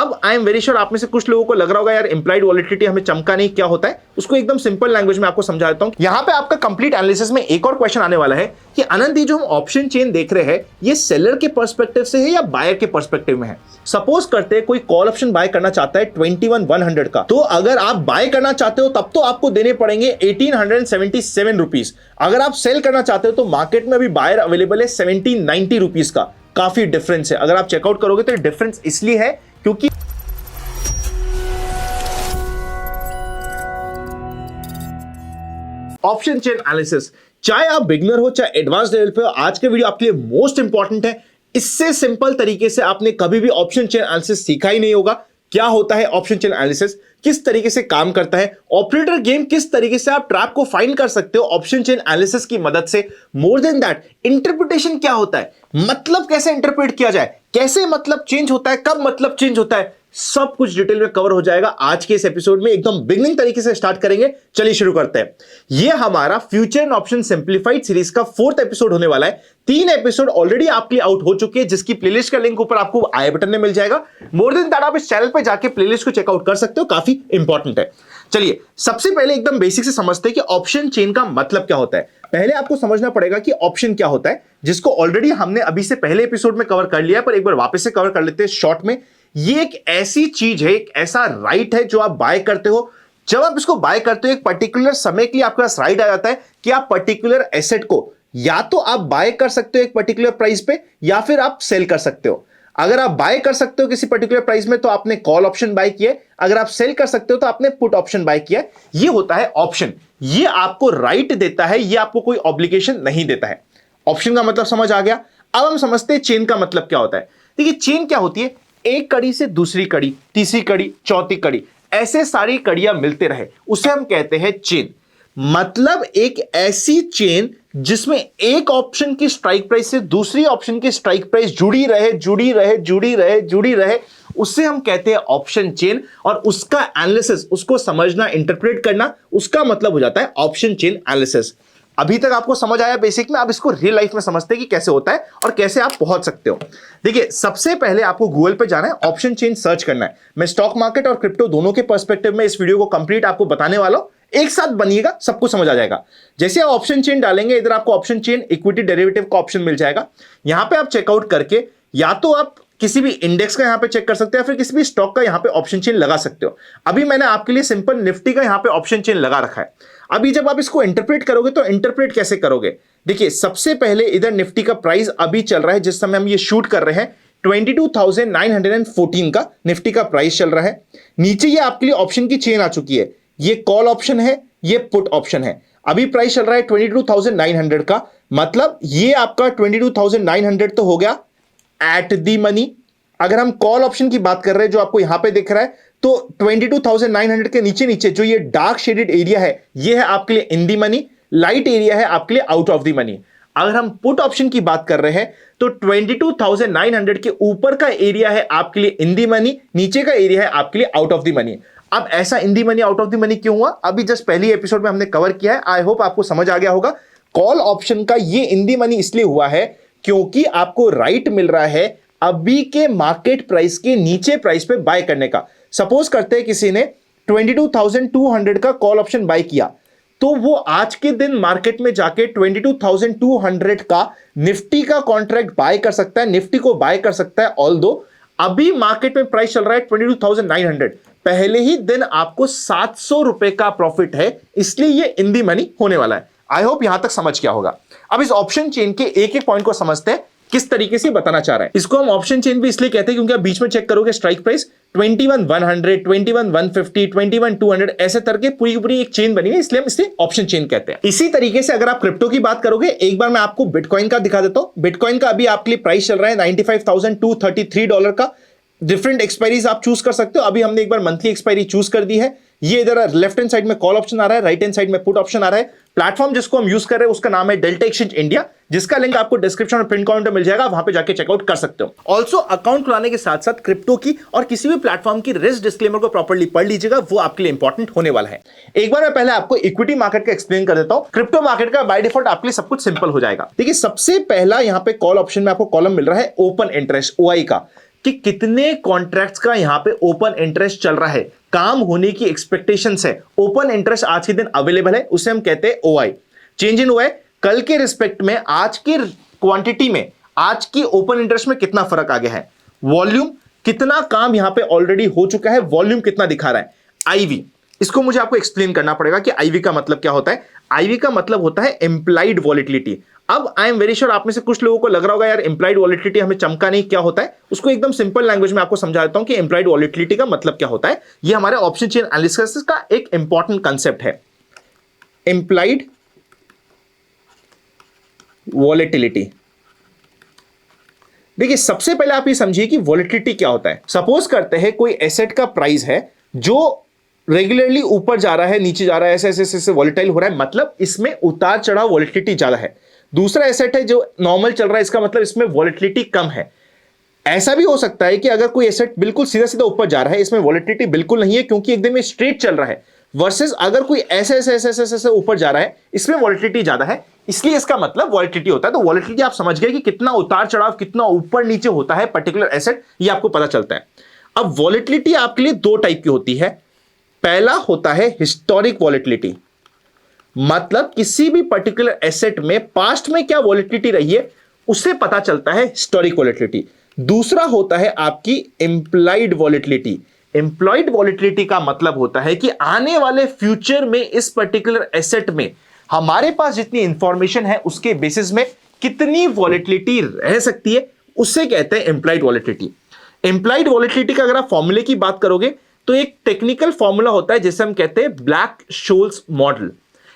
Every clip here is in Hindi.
अब आई एम वेरी श्योर आप में से कुछ लोगों को लग रहा होगा यार इंप्लाइड वॉलेटिलिटी हमें चमका नहीं, क्या होता है, उसको एकदम सिंपल लैंग्वेज में आपको समझा देता हूं। यहां पे आपका कंप्लीट एनालिसिस में एक और क्वेश्चन आने वाला है कि आनंद ये जो हम ऑप्शन चेन देख रहे हैं ये सेलर के पर्सपेक्टिव से है या बायर के पर्सपेक्टिव में है। सपोज करते हैं कोई कॉल ऑप्शन बाय करना चाहता है 21,100 का, तो अगर आप बाय करना चाहते हो तब तो आपको देने पड़ेंगे 1877 रुपीज। अगर आप सेल करना चाहते हो तो मार्केट में अभी बायर अवेलेबल है 1790 रुपीज का। काफी डिफरेंस है। अगर आप चेकआउट करोगे तो डिफरेंस इसलिए है क्योंकि ऑप्शन चेन एनालिसिस, चाहे आप बिगिनर हो चाहे एडवांस लेवल पे हो, आज के वीडियो आपके लिए मोस्ट इंपॉर्टेंट है। इससे सिंपल तरीके से आपने कभी भी ऑप्शन चेन एनालिसिस सीखा ही नहीं होगा। क्या होता है ऑप्शन चेन एनालिसिस, किस तरीके से काम करता है, ऑपरेटर गेम किस तरीके से आप ट्रैप को फाइंड कर सकते हो ऑप्शन चेन एनालिसिस की मदद से। मोर देन दैट, इंटरप्रिटेशन क्या होता है, मतलब कैसे इंटरप्रेट किया जाए, कैसे मतलब चेंज होता है, कब मतलब चेंज होता है, सब कुछ डिटेल में कवर हो जाएगा आज के इस एपिसोड में। एकदम बिगिनिंग तरीके से स्टार्ट करेंगे। चलिए शुरू करते हैं। यह हमारा future and option simplified series का 4th एपिसोड होने वाला है। 3 एपिसोड ऑलरेडी आपके लिए आउट हो चुके हैं, जिसकी प्लेलिस्ट का लिंक ऊपर आपको आई बटन में मिल जाएगा। मोर देन दैट, आप इस चैनल पे जाके प्लेलिस्ट को चेकआउट कर सकते हो, काफी इंपॉर्टेंट है। चलिए सबसे पहले एकदम बेसिक से समझते हैं कि ऑप्शन चेन का मतलब क्या होता है। पहले आपको समझना पड़ेगा कि ऑप्शन क्या होता है, जिसको ऑलरेडी हमने अभी से पहले एपिसोड में कवर कर लिया है, पर एक बार वापस से कवर कर लेते हैं शॉर्ट में। ये एक ऐसी चीज है, एक ऐसा राइट है जो आप बाय करते हो। जब आप इसको बाय करते हो एक पर्टिकुलर समय के लिए आपके पास राइट आ जाता है कि आप पर्टिकुलर एसेट को या तो आप बाय कर सकते हो एक पर्टिकुलर प्राइस पे या फिर आप सेल कर सकते हो। अगर आप बाय कर सकते हो किसी पर्टिकुलर प्राइस में तो आपने कॉल ऑप्शन बाय किया, अगर आप सेल कर सकते हो तो आपने पुट ऑप्शन बाय किया। ये होता है ऑप्शन। ये आपको राइट देता है, ये आपको कोई ऑब्लिगेशन नहीं देता है। ऑप्शन का मतलब समझ आ गया। अब हम समझते हैं चेन का मतलब क्या होता है। देखिए चेन क्या होती है, एक कड़ी से दूसरी कड़ी, तीसरी कड़ी, चौथी कड़ी, ऐसे सारी कड़ियां मिलते रहे उसे हम कहते हैं चेन। मतलब एक ऐसी चेन जिसमें एक ऑप्शन की स्ट्राइक प्राइस से दूसरी ऑप्शन की स्ट्राइक प्राइस जुड़ी रहे, जुड़ी रहे, जुड़ी रहे, जुड़ी रहे, उसे हम कहते हैं ऑप्शन चेन। और उसका एनालिसिस, उसको समझना, इंटरप्रेट करना, उसका मतलब हो जाता है ऑप्शन चेन एनालिसिस। अभी तक आपको समझ आया बेसिक में। अब इसको रियल लाइफ में समझते हैं कि कैसे होता है और कैसे आप पहुंच सकते हो। देखिए सबसे पहले आपको गूगल पे जाना है, ऑप्शन चेन सर्च करना है। मैं स्टॉक मार्केट और क्रिप्टो दोनों के पर्सपेक्टिव में इस वीडियो को कंप्लीट आपको बताने वाला हूं। एक साथ बनिएगा, सब कुछ समझ आ जाएगा। जैसे आप ऑप्शन चेन डालेंगे, इधर आपको ऑप्शन चेन इक्विटी डेरिवेटिव का ऑप्शन मिल जाएगा। यहां पे आप चेकआउट करके या तो आप किसी भी इंडेक्स का यहां पे चेक कर सकते हैं या फिर किसी भी स्टॉक का यहां पे ऑप्शन चेन लगा सकते हो। अभी मैंने आपके लिए सिंपल निफ्टी का यहां पे ऑप्शन चेन लगा रखा है। अभी जब आप इसको इंटरप्रेट करोगे तो इंटरप्रेट कैसे करोगे, देखिए सबसे पहले इधर निफ्टी का प्राइस अभी चल रहा है, जिस समय हम ये शूट कर रहे हैं 22,914 का निफ्टी का प्राइस चल रहा है। नीचे ये आपके लिए ऑप्शन की चेन आ चुकी है। ये कॉल ऑप्शन है, ये पुट ऑप्शन है। अभी प्राइस चल रहा है 22,900 का, मतलब ये आपका 22,900 तो हो गया एट दी मनी। अगर हम कॉल ऑप्शन की बात कर रहे हैं जो आपको यहां पे दिख रहा है, तो 22,900 के नीचे नीचे जो ये डार्क शेडेड एरिया है, ये है आपके लिए इन दी मनी, लाइट एरिया है आपके लिए आउट ऑफ द मनी। अगर हम पुट ऑप्शन की बात कर रहे हैं तो 22,900 के ऊपर का एरिया है आपके लिए इन दी मनी, नीचे का एरिया है आपके लिए आउट ऑफ द मनी। अब ऐसा in the money, out of the money क्यों हुआ, अभी जस्ट पहली एपिसोड में हमने कवर किया है। आई होप आपको समझ आ गया होगा। कॉल ऑप्शन का ये इन दी मनी इसलिए हुआ है क्योंकि आपको राइट मिल रहा है अभी के मार्केट प्राइस के नीचे प्राइस पे बाय करने का। सपोज करते हैं किसी ने 22,200 का कॉल ऑप्शन बाय किया, तो वो आज के दिन मार्केट में जाके 22,200 का निफ्टी का कॉन्ट्रैक्ट बाय कर सकता है, निफ्टी को बाय कर सकता है। ऑल्दो अभी मार्केट में प्राइस चल रहा है 22,900, पहले ही दिन आपको 700 रुपए का प्रॉफिट है, इसलिए ये इन दी मनी होने वाला है। आई होप यहां तक समझ गया होगा। अब इस ऑप्शन चेन के एक एक पॉइंट को समझते हैं किस तरीके से बताना चाह रहा है। इसको हम ऑप्शन चेन भी इसलिए कहते हैं क्योंकि आप बीच में चेक करोगे स्ट्राइक प्राइस 21,100, 21,150, 21,200 ऐसे तरह के पूरी पूरी एक चेन बनी है, इसलिए हम इसे ऑप्शन चेन कहते हैं। इसी तरीके से अगर आप क्रिप्टो की बात करोगे, एक बार मैं आपको बिटकॉइन का दिखा देता हूं। बिटकॉइन का अभी आपके लिए प्राइस चल रहा है $95,233 का। डिफरेंट एक्सपायरीज आप चूज कर सकते हो। अभी हमने एक बार मंथली एक्सपायरी चूज कर दी है। ये इधर लेफ्ट हैंड साइड में कॉल ऑप्शन आ रहा है, राइट हैंड साइड में पुट ऑप्शन आ रहा है। प्लेटफॉर्म जिसको हम यूज कर रहे हैं उसका नाम है डेल्टा एक्सचेंज इंडिया, जिसका लिंक आपको डिस्क्रिप्शन और पिन कमेंट में मिल जाएगा, वहां पे जाके चेकआउट कर सकते हो। ऑल्सो अकाउंट खुलाने के साथ साथ क्रिप्टो की और किसी भी प्लेटफॉर्म की रिस्क डिस्क्लेमर को प्रॉपर्ली पढ़ लीजिएगा, वो आपके लिए इंपॉर्टेंट होने वाला है। एक बार मैं पहले आपको इक्विटी मार्केट का एक्सप्लेन कर देता हूं। क्रिप्टो मार्केट का बाय डिफॉल्ट आपके लिए सब कुछ सिंपल हो जाएगा। देखिए सबसे पहला यहां पे कॉल ऑप्शन में आपको कॉलम मिल रहा है ओपन इंटरेस्ट, OI का। कि कितने कॉन्ट्रैक्ट्स का यहां पे ओपन इंटरेस्ट चल रहा है, काम होने की एक्सपेक्टेशंस है, ओपन इंटरेस्ट आज के दिन अवेलेबल है, उसे हम कहते हैं ओआई। चेंज इन ओआई, कल के रिस्पेक्ट में आज की क्वांटिटी में, आज की ओपन इंटरेस्ट में कितना फर्क आ गया है। वॉल्यूम, कितना काम यहां पे ऑलरेडी हो चुका है, वॉल्यूम कितना दिखा रहा है। आईवी, इसको मुझे आपको एक्सप्लेन करना पड़ेगा कि आईवी का मतलब क्या होता है। आईवी का मतलब होता है इंप्लाइड वॉलेटिलिटी। अब आई एम वेरी श्योर आप में से कुछ लोगों को लग रहा होगा यार इंप्लाइड वॉलेटिलिटी हमें चमका नहीं, क्या होता है। उसको एकदम सिंपल लैंग्वेज में आपको समझा देता हूं कि इंप्लाइड वॉलेटिलिटी का मतलब क्या होता है। यह हमारे ऑप्शन चेन एनालिसिस का एक इंपॉर्टेंट कंसेप्ट है, इंप्लाइड वॉलेटिलिटी। देखिए सबसे पहले आप ये समझिए कि वॉलेटिलिटी क्या होता है। सपोज करते हैं कोई एसेट का प्राइस है जो रेगुलरली ऊपर जा रहा है, नीचे जा रहा है, ऐसे ऐसे ऐसे वॉलेटाइल हो रहा है, मतलब इसमें उतार चढ़ाव वॉलेटिलिटी ज्यादा है। दूसरा एसेट है जो नॉर्मल चल रहा है, इसका मतलब इसमें वॉलेटिलिटी कम है। ऐसा भी हो सकता है कि अगर कोई एसेट बिल्कुल सीधा सीधा ऊपर जा रहा है, इसमें वॉलेटिलिटी बिल्कुल नहीं है क्योंकि एकदम स्ट्रेट चल रहा है, वर्सेस अगर कोई ऐसे ऐसे ऐसे ऐसे ऐसे ऊपर जा रहा है, इसमें वॉलेटिलिटी ज्यादा है, इसलिए इसका मतलब वॉलेटिलिटी होता है। तो वॉलेटिलिटी आप समझ गए कि कितना उतार चढ़ाव, कितना ऊपर नीचे होता है पर्टिकुलर एसेट, ये आपको पता चलता है। अब वॉलेटिलिटी आपके लिए दो टाइप की होती है। पहला होता है हिस्टोरिक वॉलेटिलिटी, मतलब किसी भी पर्टिकुलर एसेट में पास्ट में क्या वॉलेटिलिटी रही है उससे पता चलता है हिस्टोरिक वॉलेटिलिटी। दूसरा होता है आपकी इंप्लाइड वॉलेटिलिटी। इंप्लॉयड वॉलेटिलिटी का मतलब होता है कि आने वाले फ्यूचर में इस पर्टिकुलर एसेट में हमारे पास जितनी इंफॉर्मेशन है उसके बेसिस में कितनी वॉलेटिलिटी रह सकती है, उससे कहते हैं इंप्लॉयड वॉलेटिलिटी। इंप्लॉयड वॉलेटिलिटी का अगर आप फॉर्मूले की बात करोगे तो एक टेक्निकल फॉर्मूला होता है जिसे हम कहते हैं ब्लैक-शोल्स मॉडल।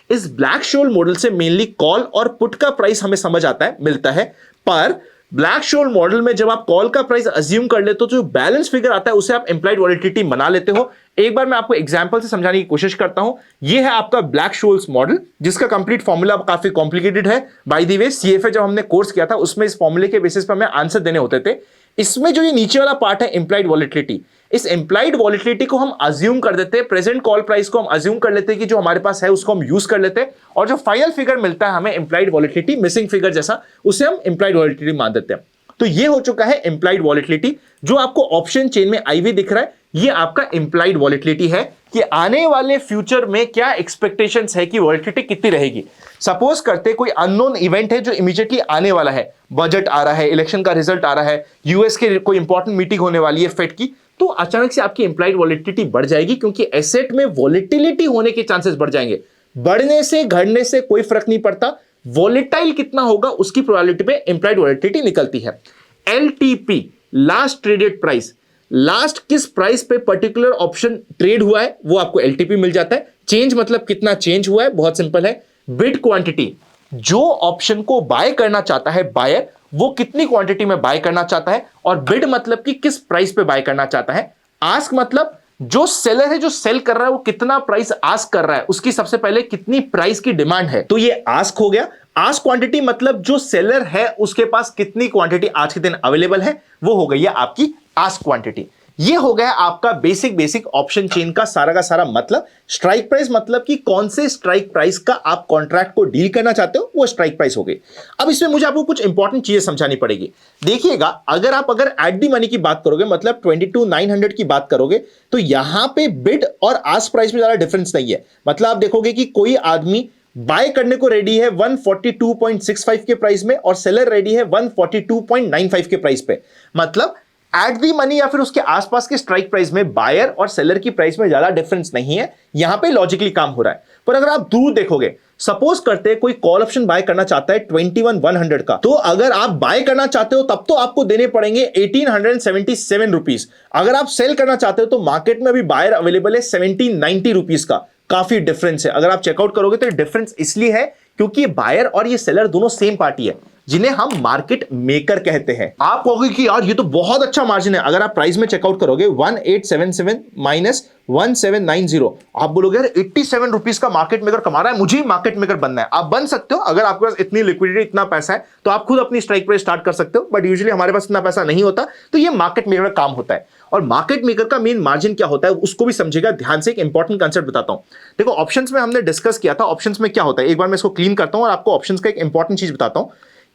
इस ब्लैक-शोल मॉडल से मेनली कॉल और पुट का प्राइस हमें समझ आता है, मिलता है। पर ब्लैक-शोल मॉडल में जब आप कॉल का प्राइस अज्यूम कर लेते हो तो जो बैलेंस फिगर आता है उसे आप इंप्लाइड वॉलेटिलिटी बना लेते हो। एक बार मैं आपको एग्जांपल से समझाने की कोशिश करता हूं। यह है आपका ब्लैक-शोल्स मॉडल, जिसका कंप्लीट फॉर्मूला काफी कॉम्प्लिकेटेड है। बाय द वे सीएफए जब हमने कोर्स किया था उसमें इस फॉर्मूले के बेसिस पर हमें आंसर देने होते थे। इसमें जो ये नीचे वाला पार्ट है इंप्लाइड वॉलेटिलिटी, इस इंप्लाइड वॉलेटिलिटी को हम अज्यूम कर देते हैं, प्रेजेंट कॉल प्राइस को हम अज्यूम कर लेते हैं कि जो हमारे पास है उसको हम यूज कर लेते हैं, और जो फाइनल फिगर मिलता है हमें इंप्लाइड वॉलेटिलिटी, मिसिंग फिगर जैसा, उसे हम इंप्लाइड वॉलेटिलिटी मान देते हैं। तो ये हो चुका है इंप्लाइड वॉलेटिलिटी। जो आपको ऑप्शन चेन में आईवी दिख रहा है ये आपका इंप्लाइड वॉलेटिलिटी है कि आने वाले फ्यूचर में क्या एक्सपेक्टेशंस है कि वॉलेटिलिटी कितनी रहेगी। सपोज करते कोई अननोन इवेंट है जो इमीडिएटली आने वाला है, बजट आ रहा है, इलेक्शन का रिजल्ट आ रहा है, यूएस के कोई इंपॉर्टेंट मीटिंग होने वाली है फेड की, तो अचानक से आपकी इंप्लाइड वॉलेटिलिटी बढ़ जाएगी क्योंकि एसेट में वॉलेटिलिटी होने के चांसेस बढ़ जाएंगे। बढ़ने से घटने से कोई फर्क नहीं पड़ता, वॉलेटाइल कितना होगा उसकी प्रोबेबिलिटी पे इंप्लाइड वॉलेटिलिटी निकलती है। LTP, last traded price, last किस प्राइस पे पर्टिकुलर ऑप्शन ट्रेड हुआ है वो आपको एलटीपी मिल जाता है। चेंज मतलब कितना चेंज हुआ है, बहुत सिंपल है। बिड क्वांटिटी, जो ऑप्शन को बाय करना चाहता है बायर वो कितनी क्वांटिटी में बाय करना चाहता है, और बिड मतलब कि किस प्राइस पे बाय करना चाहता है। आस्क मतलब जो सेलर है जो सेल कर रहा है वो कितना प्राइस आस्क कर रहा है, उसकी सबसे पहले कितनी प्राइस की डिमांड है, तो ये आस्क हो गया। आस्क क्वांटिटी मतलब जो सेलर है उसके पास कितनी क्वांटिटी आज के दिन अवेलेबल है, वो हो गई है आपकी आस्क क्वांटिटी। ये हो गया आपका बेसिक ऑप्शन चेन का सारा मतलब। स्ट्राइक प्राइस मतलब कि कौन से स्ट्राइक प्राइस का आप कॉन्ट्रैक्ट को डील करना चाहते हो वो स्ट्राइक प्राइस हो गई। अब इसमें मुझे आपको कुछ इंपॉर्टेंट चीजें समझानी पड़ेगी। देखिएगा, अगर एट दी मनी की बात करोगे, मतलब 22,900 की बात करोगे, तो यहां पे बिड और आस्क प्राइस में ज्यादा डिफरेंस नहीं है। मतलब आप देखोगे कि कोई आदमी बाय करने को रेडी है 142.65 के प्राइस में और सेलर रेडी है 142.95 के प्राइस पे। मतलब एट दी मनी या फिर उसके आसपास के स्ट्राइक प्राइस में बायर और सेलर की प्राइस में ज्यादा डिफरेंस नहीं है, यहां पे लॉजिकली काम हो रहा है। पर अगर आप दूर देखोगे, सपोज करते हैं कोई कॉल ऑप्शन बाय करना चाहता है 21,100 का, तो अगर आप बाय करना चाहते हो तब तो आपको देने पड़ेंगे 1,877 रुपीज। अगर आप सेल करना चाहते हो तो मार्केट में अभी बायर अवेलेबल है 1,790 रुपीज का। काफी डिफरेंस है। अगर आप चेकआउट करोगे तो डिफरेंस इसलिए है क्योंकि बायर और ये सेलर दोनों सेम पार्टी है जिन्हें हम मार्केट मेकर कहते हैं। आप कहोगे कि यार ये तो बहुत अच्छा मार्जिन है। अगर आप प्राइस में चेकआउट करोगे 1877 माइनस 1790, आप बोलोगे यार 87 रुपीज का मार्केट मेकर कमा रहा है, मुझे मार्केट मेकर बनना है। आप बन सकते हो, अगर आपके पास इतनी लिक्विडिटी, इतना पैसा है तो आप खुद अपनी स्ट्राइक प्राइस स्टार्ट कर सकते हो। बट यूजुअली हमारे पास इतना पैसा नहीं होता, तो ये मार्केट मेकर का काम होता है। और मार्केट मेकर का मेन मार्जिन क्या होता है उसको भी समझेगा ध्यान से। एक इंपॉर्टेंट कंसेप्ट बताता हूं। देखो, ऑप्शंस में हमने डिस्कस किया था, ऑप्शंस में क्या होता है, एक बार मैं इसको क्लीन करता हूं और आपको ऑप्शंस का एक इंपॉर्टेंट चीज बताता हूं।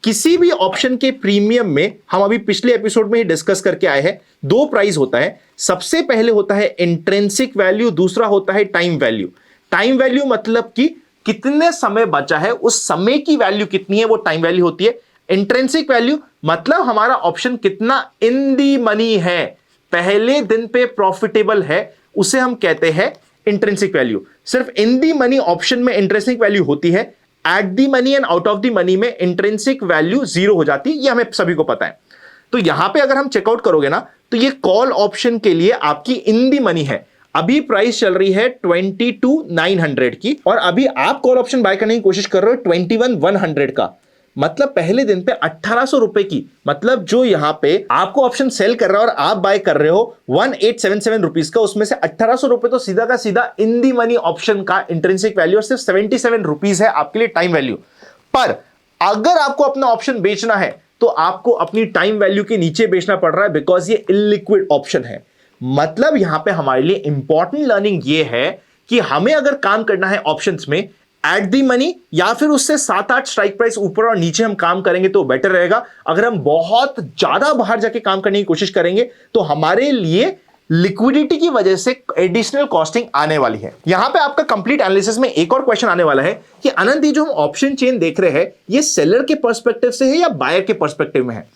किसी भी ऑप्शन के प्रीमियम में हम अभी पिछले एपिसोड में ही डिस्कस करके आए हैं, दो प्राइस होता है। सबसे पहले होता है इंट्रिंसिक वैल्यू, दूसरा होता है टाइम वैल्यू। टाइम वैल्यू मतलब कि कितने समय बचा है, उस समय की वैल्यू कितनी है, वो टाइम वैल्यू होती है। इंट्रिंसिक वैल्यू मतलब हमारा ऑप्शन कितना इन दी मनी है, पहले दिन पे प्रॉफिटेबल है, उसे हम कहते हैं इंट्रिंसिक वैल्यू। सिर्फ इन दी मनी ऑप्शन में इंट्रिंसिक वैल्यू होती है, at the money and out of the money में इंट्रिंसिक वैल्यू जीरो हो जाती है, ये हमें सभी को पता है। तो यहां पे अगर हम चेकआउट करोगे ना, तो ये कॉल ऑप्शन के लिए आपकी इन दी मनी है, अभी प्राइस चल रही है 22,900 की, और अभी आप कॉल ऑप्शन बाय करने की कोशिश कर रहे हो 21,100 का, मतलब पहले दिन पे 1800 रुपए की। मतलब जो यहां पे आपको ऑप्शन सेल कर रहा है और आप बाय कर रहे हो 1877 रुपीज का, उसमें से 1800 रुपए तो सीधा का सीधा इन दी मनी ऑप्शन का इंट्रिंसिक वैल्यू, और सिर्फ 77 रुपीज है आपके लिए टाइम वैल्यू। पर अगर आपको अपना ऑप्शन बेचना है तो आपको अपनी टाइम वैल्यू के नीचे बेचना पड़ रहा है, बिकॉज ये इलिक्विड ऑप्शन है। मतलब यहां पे हमारे लिए इंपॉर्टेंट लर्निंग ये है कि हमें अगर काम करना है ऑप्शंस में एट दी मनी, या फिर उससे 7-8 स्ट्राइक प्राइस ऊपर और नीचे हम काम करेंगे तो बेटर रहेगा। अगर हम बहुत ज्यादा बाहर जाके काम करने की कोशिश करेंगे तो हमारे लिए लिक्विडिटी की वजह से एडिशनल कॉस्टिंग आने वाली है। यहां पे आपका कंप्लीट एनालिसिस में एक और क्वेश्चन आने वाला है कि अनंत, ये जो हम ऑप्शन चेन देख रहे हैं, ये सेलर के पर्सपेक्टिव से है या बायर के पर्सपेक्टिव में है?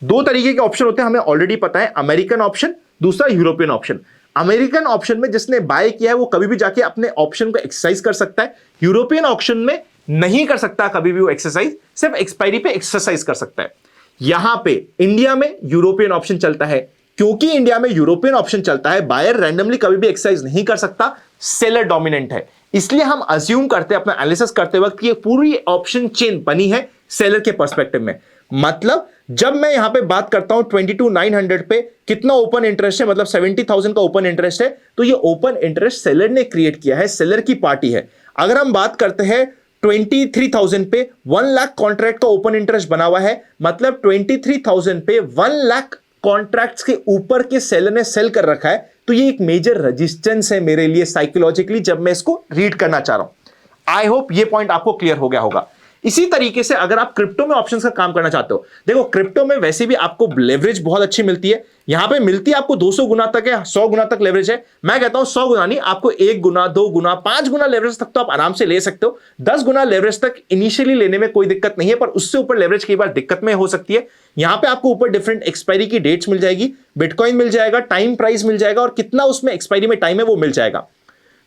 दो तरीके के ऑप्शन होते हैं, हमें ऑलरेडी पता है, अमेरिकन ऑप्शन, दूसरा यूरोपियन ऑप्शन। अमेरिकन ऑप्शन में जिसने बाय किया है वो कभी भी जाके अपने ऑप्शन को एक्सरसाइज कर सकता है, यूरोपियन ऑप्शन में नहीं कर सकता कभी भी वो एक्सरसाइज, सिर्फ एक्सपायरी पे एक्सरसाइज कर सकता है। यहां पे इंडिया में यूरोपियन ऑप्शन चलता है, क्योंकि इंडिया में यूरोपियन ऑप्शन चलता है, बायर रैंडमली कभी भी एक्सरसाइज नहीं कर सकता, सेलर डोमिनेंट है। इसलिए हम अज्यूम करते हैं अपना एनालिसिस करते वक्त ये पूरी ऑप्शन चेन बनी है सेलर के पर्सपेक्टिव में। मतलब जब मैं यहां पे बात करता हूं 22,900 पे कितना ओपन इंटरेस्ट है, मतलब 70,000 का ओपन इंटरेस्ट है, तो ये ओपन इंटरेस्ट सेलर ने क्रिएट किया है, सेलर की पार्टी है। अगर हम बात करते हैं 23,000 पे 1 लाख कॉन्ट्रैक्ट का ओपन इंटरेस्ट बना हुआ है, मतलब 23,000 पे 1 लाख कॉन्ट्रैक्ट्स के ऊपर के सेलर ने सेल कर रखा है, तो ये एक मेजर रेजिस्टेंस है मेरे लिए साइकोलॉजिकली जब मैं इसको रीड करना चाह रहा हूं। आई होप ये पॉइंट आपको क्लियर हो गया होगा। इसी तरीके से अगर आप क्रिप्टो में ऑप्शंस का काम करना चाहते हो, देखो क्रिप्टो में वैसे भी आपको लेवरेज बहुत अच्छी मिलती है, यहां पे मिलती है आपको 200 गुना तक है, 100 गुना तक लेवरेज है। मैं कहता हूं 100 गुना नहीं, आपको 1 गुना, 2 गुना, 5 गुना लेवरेज तक तो आप आराम से ले सकते हो। 10 गुना लेवरेज तक इनिशियली लेने में कोई दिक्कत नहीं है, पर उससे ऊपर लेवरेज कई बार दिक्कत में हो सकती है। यहां पे आपको ऊपर डिफरेंट एक्सपायरी की डेट्स मिल जाएगी, बिटकॉइन मिल जाएगा, टाइम प्राइस मिल जाएगा, और कितना उसमें एक्सपायरी में टाइम है वो मिल जाएगा।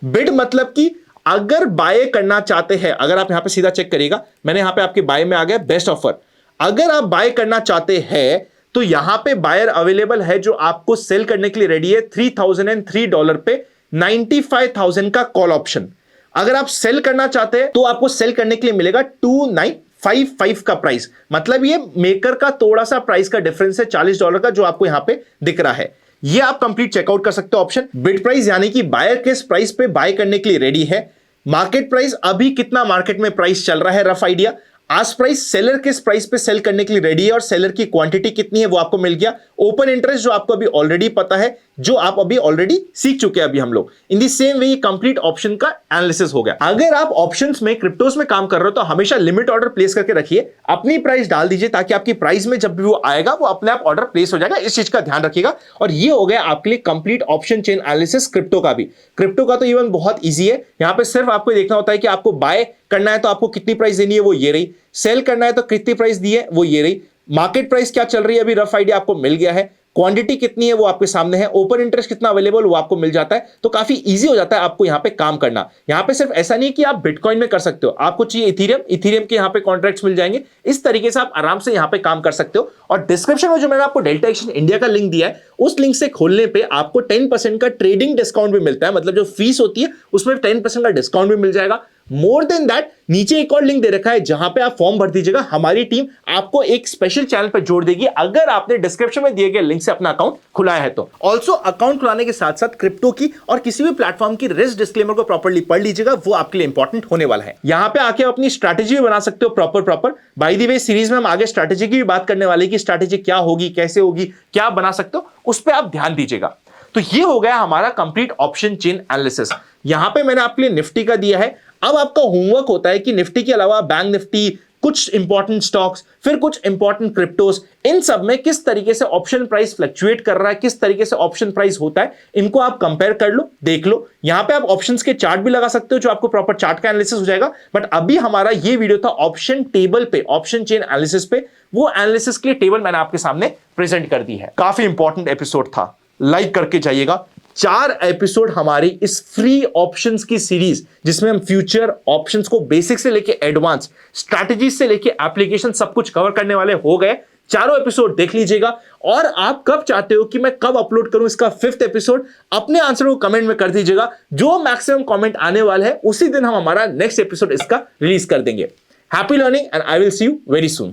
बिड मतलब कि अगर बाय करना चाहते हैं, अगर आप यहां पे सीधा चेक करिएगा, मैंने यहां पे आपके बाय में आ गया बेस्ट ऑफर। अगर आप बाय करना चाहते हैं तो यहां पे बायर अवेलेबल है जो आपको सेल करने के लिए रेडी है $3,003 पे 95,000 का कॉल ऑप्शन। अगर आप सेल करना चाहते हैं तो आपको सेल करने के लिए मिलेगा 2955 का प्राइस, मतलब ये मेकर का थोड़ा सा प्राइस का डिफरेंस है $40 का, जो आपको यहां पे दिख रहा है। ये आप कंप्लीट चेकआउट कर सकते हो ऑप्शन। बिड प्राइस यानी कि बायर किस प्राइस पे बाय करने के लिए रेडी है, मार्केट प्राइस अभी कितना मार्केट में प्राइस चल रहा है, रफ आइडिया। आज प्राइस सेलर किस प्राइस पे सेल करने के लिए रेडी है और सेलर की क्वांटिटी कितनी है वो आपको मिल गया। ओपन इंटरेस्ट जो आपको अभी ऑलरेडी पता है, जो आप अभी ऑलरेडी सीख चुके हैं अभी हम लोग। इन दी सेम वे ये कंप्लीट ऑप्शन का एनालिसिस हो गया। अगर आप ऑप्शंस में क्रिप्टोस में काम कर रहे हो तो हमेशा लिमिट ऑर्डर प्लेस करके रखिए, अपनी प्राइस डाल दीजिए ताकि आपकी प्राइस में जब भी वो आएगा वो अपने आप ऑर्डर प्लेस हो जाएगा। इस चीज का ध्यान रखिएगा। और ये हो गया आपके लिए complete option chain analysis crypto का भी। क्रिप्टो का तो इवन बहुत ईजी है, यहां पे सिर्फ आपको देखना होता है कि आपको बाय करना है तो आपको कितनी प्राइस देनी है वो ये रही, सेल करना है तो कितनी प्राइस दी है वो ये रही, मार्केट प्राइस क्या चल रही है अभी रफ आइडिया आपको मिल गया है, क्वांटिटी कितनी है वो आपके सामने है, ओपन इंटरेस्ट कितना अवेलेबल वो आपको मिल जाता है। तो काफी इजी हो जाता है आपको यहां पे काम करना। यहां पे सिर्फ ऐसा नहीं है कि आप बिटकॉइन में कर सकते हो, आपको चाहिए इथीरियम के यहां पे कॉन्ट्रैक्ट्स मिल जाएंगे। इस तरीके से आप आराम से यहां पे काम कर सकते हो। और डिस्क्रिप्शन में जो मैंने आपको डेल्टा एक्सचेंज इंडिया का लिंक दिया है, उस लिंक से खोलने पे आपको 10% का ट्रेडिंग डिस्काउंट भी मिलता है, मतलब जो फीस होती है उसमें 10% का डिस्काउंट भी मिल जाएगा। मोर देन दैट, नीचे एक और लिंक दे रखा है जहां पे आप फॉर्म भर दीजिएगा, हमारी टीम आपको एक स्पेशल चैनल पर जोड़ देगी अगर आपने डिस्क्रिप्शन में दिए गए लिंक से अपना अकाउंट खुलाया है तो। ऑल्सो अकाउंट खुलाने के साथ साथ क्रिप्टो की और किसी भी प्लेटफॉर्म की रिस्क डिस्क्लेमर को प्रॉपर्ली पढ़ लीजिएगा, वो आपके लिए इंपॉर्टेंट होने वाला है। यहां पे आके अपनी स्ट्रैटेजी भी बना सकते हो proper. By the way series में हम आगे स्ट्रैटेजी की भी बात करने वाले कि स्ट्रैटेजी क्या होगी, कैसे होगी, क्या बना सकते हो, उस पर आप ध्यान दीजिएगा। तो ये हो गया हमारा कंप्लीट ऑप्शन चेन एनालिसिस। यहां पे मैंने आपके लिए निफ्टी का दिया है। अब आपका होमवर्क होता है कि निफ्टी के अलावा बैंक निफ्टी, कुछ इंपॉर्टेंट स्टॉक्स, फिर कुछ इंपॉर्टेंट क्रिप्टोस, इन सब में किस तरीके से ऑप्शन प्राइस फ्लक्चुएट कर रहा है, किस तरीके से ऑप्शन प्राइस होता है, इनको आप कंपेयर कर लो, देख लो। यहां पे आप ऑप्शंस के चार्ट भी लगा सकते हो, जो आपको प्रॉपर चार्ट का एनालिसिस हो जाएगा। बट अभी हमारा ये वीडियो था ऑप्शन टेबल पे, ऑप्शन चेन एनालिसिस पे। वो एनालिसिस के लिए टेबल मैंने आपके सामने प्रेजेंट कर दी है। काफी इंपॉर्टेंट एपिसोड था, लाइक करके जाइएगा। 4 एपिसोड हमारी इस फ्री ऑप्शंस की सीरीज, जिसमें हम फ्यूचर ऑप्शंस को बेसिक से लेके एडवांस, स्ट्रैटेजी से लेके एप्लीकेशन सब कुछ कवर करने वाले हो गए। चारों एपिसोड देख लीजिएगा। और आप कब चाहते हो कि मैं कब अपलोड करूं इसका 5th एपिसोड, अपने आंसर को कमेंट में कर दीजिएगा। जो मैक्सिमम कमेंट आने वाला है उसी दिन हम हमारा नेक्स्ट एपिसोड इसका रिलीज कर देंगे। Happy learning and I will see you very soon.